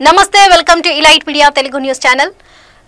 నమస్తే welcome to elite media Telugu news channel.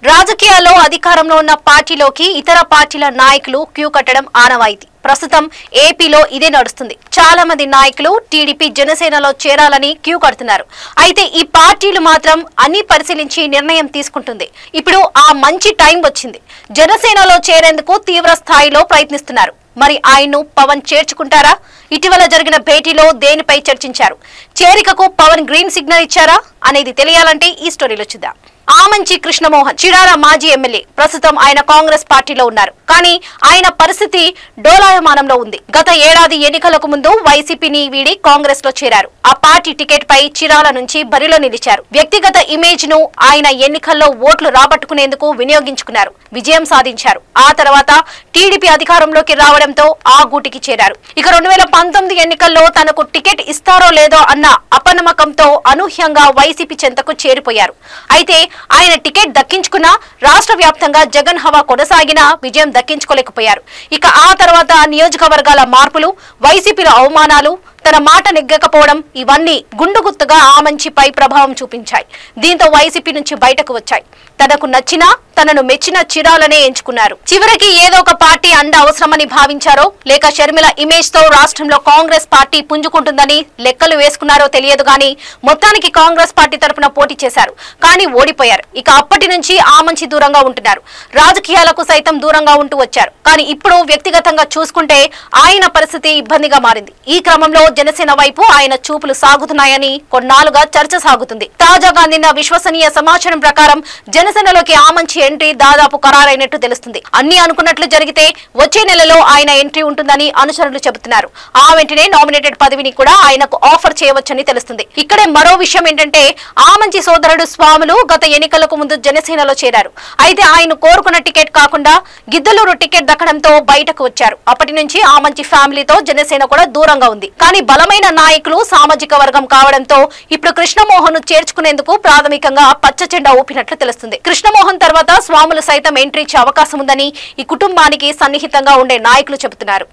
రాజకీయాల్లో అధికారంలో ఉన్న పార్టీలోకి ఇతర పార్టీల నాయకులు క్యూ కట్టడం ఆనవాయితీ. ప్రస్తుతం ఏపీలో ఇదే నడుస్తుంది. చాలా మంది నాయకులు టీడీపీ జనసేనలో చేరాలని క్యూ కడుతున్నారు. అయితే ఈ పార్టీలు మాత్రం అన్ని పరిశీలించి నిర్ణయం తీసుకుంటుంది. ఇప్పుడు ఆ మంచి టైం వచ్చింది. జనసేనలో చేరేందుకు తీవ్ర స్థాయిలో ప్రయత్నిస్తున్నారు. మరి ఆయన్ను పవన్ చేర్చుకుంటారా? ఇటీవల జరిగిన భేటీలో దేనిపై చర్చించారు? చేరికకు పవన్ గ్రీన్ సిగ్నల్ ఇచ్చారా అనేది తెలియాలంటే ఈ స్టోరీలో చూద్దాం. ఆమంచి కృష్ణమోహన్ చీరాల మాజీ ఎమ్మెల్యే. ప్రస్తుతం ఆయన కాంగ్రెస్ పార్టీలో ఉన్నారు. కానీ ఆయన పరిస్థితి డోలాయమానంలో ఉంది. గత ఏడాది ఎన్నికలకు ముందు వైసీపీని వీడి కాంగ్రెస్ లో చేరారు. ఆ పార్టీ టికెట్ పై చీరాల నుంచి బరిలో నిలిచారు. వ్యక్తిగత ఇమేజ్ ను ఆయన ఎన్నికల్లో ఓట్లు రాబట్టుకునేందుకు వినియోగించుకున్నారు. విజయం సాధించారు. ఆ తర్వాత టీడీపీ అధికారంలోకి రావడంతో ఆ గూటికి చేరారు. ఇక 2019 ఎన్నికల్లో తనకు టికెట్ ఇస్తారో లేదో అన్న అపనమ్మకంతో అనూహ్యంగా వైసీపీ చెంతకు చేరిపోయారు. అయితే ఆయన టికెట్ దక్కించుకున్నా రాష్ట్ర వ్యాప్తంగా జగన్ హవా కొనసాగినా విజయం దక్కించుకోలేకపోయారు. ఇక ఆ తర్వాత నియోజకవర్గాల మార్పులు, వైసీపీల అవమానాలు, తన మాట నెగ్గకపోవడం ఇవన్నీ గుండుగుత్తుగా ఆమంచిపై ప్రభావం చూపించాయి. దీంతో వైసీపీ నుంచి బయటకు వచ్చాయి. తనకు నచ్చినా తనను మెచ్చిన చీరాలనే ఎంచుకున్నారు. చివరికి ఏదో ఒక పార్టీ అండ అవసరమని భావించారో లేక షర్మిల ఇమేజ్ తో రాష్ట్రంలో కాంగ్రెస్ పార్టీ పుంజుకుంటుందని లెక్కలు వేసుకున్నారో తెలియదు గానీ మొత్తానికి కాంగ్రెస్ పార్టీ తరఫున పోటీ చేశారు. కానీ ఓడిపోయారు. ఇక అప్పటి నుంచి ఆమంచి దూరంగా ఉంటున్నారు. రాజకీయాలకు సైతం దూరంగా ఉంటూ వచ్చారు. కానీ ఇప్పుడు వ్యక్తిగతంగా చూసుకుంటే ఆయన పరిస్థితి ఇబ్బందిగా మారింది. ఈ క్రమంలో జనసేన వైపు ఆయన చూపులు సాగుతున్నాయని కొన్నాళ్లుగా చర్చ సాగుతుంది. తాజాగా అందిన విశ్వసనీయ సమాచారం ప్రకారం జనసేనలోకి ఆమంచి ఎంట్రీ దాదాపు ఖరారైనట్టు తెలుస్తుంది. అన్ని అనుకున్నట్లు జరిగితే వచ్చే నెలలో ఆయన ఎంట్రీ ఉంటుందని అనుచరులు చెబుతున్నారు. ఆ వెంటనే నామినేటెడ్ పదవిని కూడా ఆయనకు ఆఫర్ చేయవచ్చని తెలుస్తుంది. ఇక్కడే మరో విషయం ఏంటంటే ఆమంచి సోదరుడు స్వాములు గత ఎన్నికలకు ముందు జనసేనలో చేరారు. అయితే ఆయన కోరుకున్న టికెట్ కాకుండా గిద్దలూరు టికెట్ దక్కడంతో బయటకు వచ్చారు. అప్పటి నుంచి ఆమంచి ఫ్యామిలీతో జనసేన కూడా దూరంగా ఉంది. కానీ బలమైన నాయకులు సామాజిక వర్గం కావడంతో ఇప్పుడు కృష్ణమోహన్ ను చేర్చుకునేందుకు ప్రాథమికంగా పచ్చ జెండా ఊపినట్లు తెలుస్తుంది. కృష్ణమోహన్ తర్వాత స్వాములు సైతం ఎంట్రీ ఇచ్చే అవకాశం ఉందని ఈ కుటుంబానికి సన్నిహితంగా ఉండే నాయకులు చెబుతున్నారు.